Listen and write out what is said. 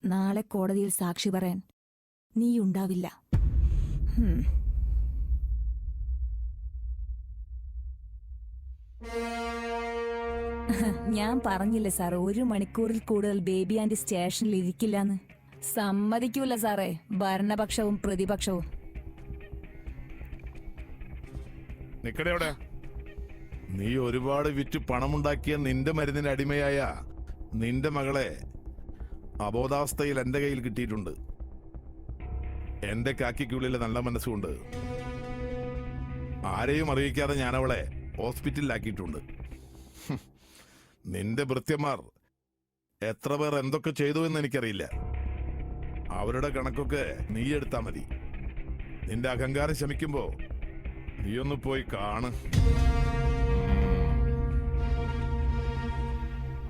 നാളെ കോടതിയിൽ സാക്ഷി പറയാൻ നീ ഉണ്ടാവില്ല. ഞാൻ പറഞ്ഞില്ലേ സാർ, 1 മണിക്കൂറിൽ കൂടുതൽ ബേബി ആന്റി സ്റ്റേഷനിൽ ഇരിക്കില്ലെന്ന്. സമ്മതിക്കൂല സാറേ, ഭരണപക്ഷവും പ്രതിപക്ഷവും. നിക്കടെ, നീ ഒരുപാട് വിറ്റ് പണമുണ്ടാക്കിയ നിന്റെ മരുന്നിന് അടിമയായ നിന്റെ മകളെ അബോധാവസ്ഥയിൽ എന്റെ കയ്യിൽ കിട്ടിയിട്ടുണ്ട്. എന്റെ കാക്കിക്കുള്ളിലെ നല്ല മനസ്സുകൊണ്ട് ആരെയും അറിയിക്കാതെ ഞാൻ അവളെ ഹോസ്പിറ്റലിലാക്കിയിട്ടുണ്ട്. നിന്റെ ഭൃത്യന്മാർ എത്ര പേർ എന്തൊക്കെ ചെയ്തു എന്ന് എനിക്കറിയില്ല. അവരുടെ കണക്കൊക്കെ നീ എടുത്താ മതി. നിന്റെ അഹങ്കാരം ശമിക്കുമ്പോ നീയൊന്ന് പോയി കാണ്.